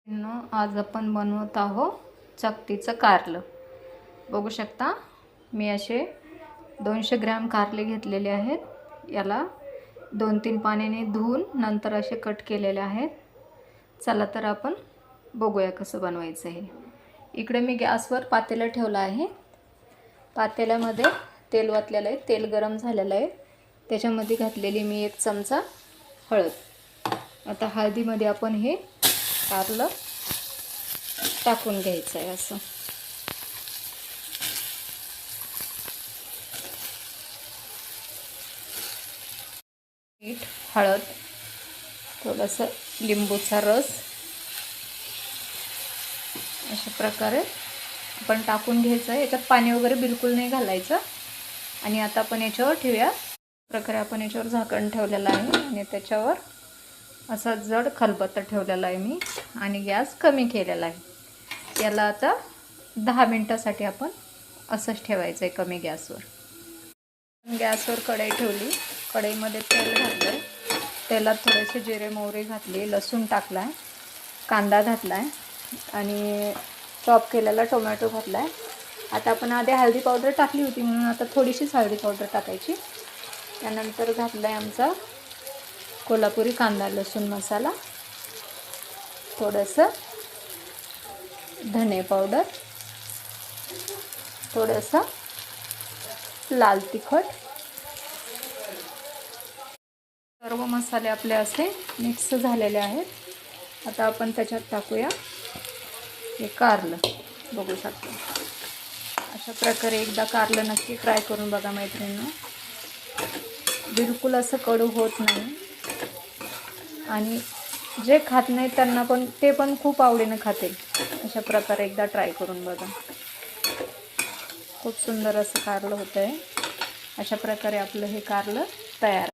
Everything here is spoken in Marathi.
आज आपण बनवत आहोत चकतीचं कारलं। बघू शकता मी असे 200 ग्रॅम कारले घेतलेले आहेत। याला 2-3 पाण्याने धुवून नंतर असे कट केलेले आहेत। चला तर आपण बघूया कसं बनवायचं आहे। इकडे मी गॅसवर पातेलं ठेवलं आहे। पातेल्यामध्ये तेल ओतलेलं आहे, तेल गरम झालेलं आहे। त्याच्यामध्ये घातलेली मी 1 चमचा हळद। आता हळदीमध्ये आपण हे कारलं टाकून घ्यायचं आहे। असं मीठ, हळद, थोडंसं लिंबूचा रस अशा प्रकारे आपण टाकून घ्यायचं आहे। याच्यात पाणी वगैरे बिलकुल नाही घालायचं। आणि आता आपण याच्यावर ठेवूया। प्रकारे आपण याच्यावर झाकण ठेवलेलं आहे आणि त्याच्यावर असा जड खलबत्ता ठेवलेला आहे मी आणि गॅस कमी केलेला आहे। याला आता 10 मिनिटासाठी आपण असंच ठेवायचं आहे कमी गॅसवर। गॅसवर कढई ठेवली, कढईमध्ये तेल घातलं, तेलात थोडेसे जिरे मोहरी घातले, लसूण टाकला आहे, कांदा घातला आहे आणि चॉप केलेला टोमॅटो घातला आहे। आता आपण आधी हळदी पावडर टाकली होती म्हणून आता थोडीशीच हळदी पावडर टाकायची। त्यानंतर घातला आहे आमचा कोल्हापुरी कांदा लसूण मसाला, थोडंसं धने पावडर, थोडंसं लाल तिखट। सर्व मसाले आपले असे मिक्स झालेले आहेत। आता आपण त्याच्यात टाकूया हे कारलं। बघू शकता अशा प्रकारे एकदा कारलं नक्की ट्राय करून बघा मैत्रिणींनो। बिलकुल असं कडू होत नाही आणि जे खात नाही त्यांना पण ते पण खूप आवडीने खातील। अशा प्रकारे एकदा ट्राय करून बघा। खूप सुंदर असं कारलं होतं आहे। अशा प्रकारे आपलं हे कारलं तयार।